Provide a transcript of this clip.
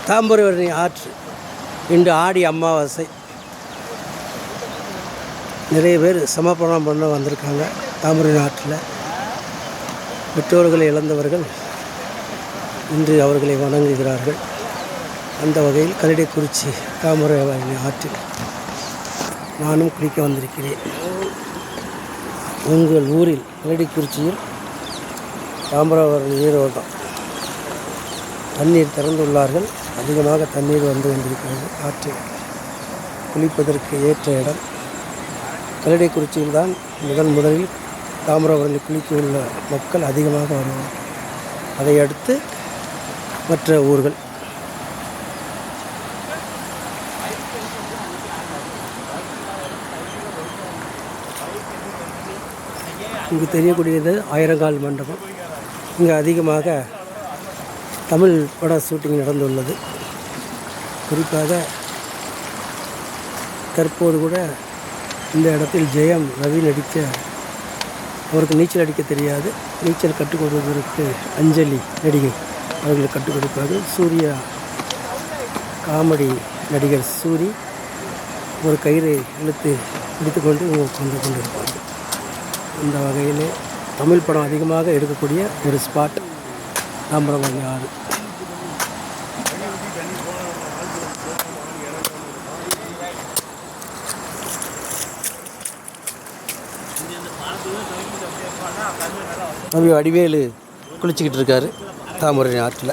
தாமிரபரணி ஆற்று இன்று ஆடி அமாவாசை. நிறைய பேர் சமர்ப்பணம் பண்ண வந்திருக்காங்க. தாமிரபரணி ஆற்றில் பெற்றோர்களை இழந்தவர்கள் இன்று அவர்களை வணங்குகிறார்கள். அந்த வகையில் கல்லடைக்குறிச்சி தாமிரபரணி ஆற்றில் நானும் குளிக்க வந்திருக்கிறேன். உங்கள் ஊரில் கல்லடைக்குறிச்சியில் தாமிரபரணி நீரோட்டம் தண்ணீர் திறந்துள்ளார்கள். அதிகமாக தண்ணீர் வந்து கொண்டிருக்கிறது. ஆற்றில் குளிப்பதற்கு ஏற்ற இடம் கல்லடைக்குறிச்சியில் தான் முதலில் தாமிரபரணி குளிக்க உள்ள மக்கள் அதிகமாக வருவார்கள். அதை அடுத்து மற்ற ஊர்கள். இங்கு தெரியக்கூடியது ஆயிரங்கால் மண்டபம். இங்கு அதிகமாக தமிழ் பட ஷூட்டிங் நடந்துள்ளது. குறிப்பாக தற்போது கூட இந்த இடத்தில் ஜெயம் ரவி நடித்த, அவருக்கு நீச்சல் அடிக்க தெரியாது, நீச்சல் கற்றுக் கொடுப்பதற்கு அஞ்சலி நடிகை அவர்கள் கற்றுக் கொடுப்பார்கள். சூர்யா காமெடி நடிகர் சூரி ஒரு கயிறை இழுத்து பிடித்துக்கொண்டு கொண்டு கொண்டிருப்பார்கள். இந்த வகையிலே தமிழ் படம் அதிகமாக எடுக்கக்கூடிய ஒரு ஸ்பாட் தாமிரபரணி ஆறு. தம்பி வடிவேலு குளிச்சுக்கிட்டு இருக்காரு தாமிரபரணி ஆற்றில்.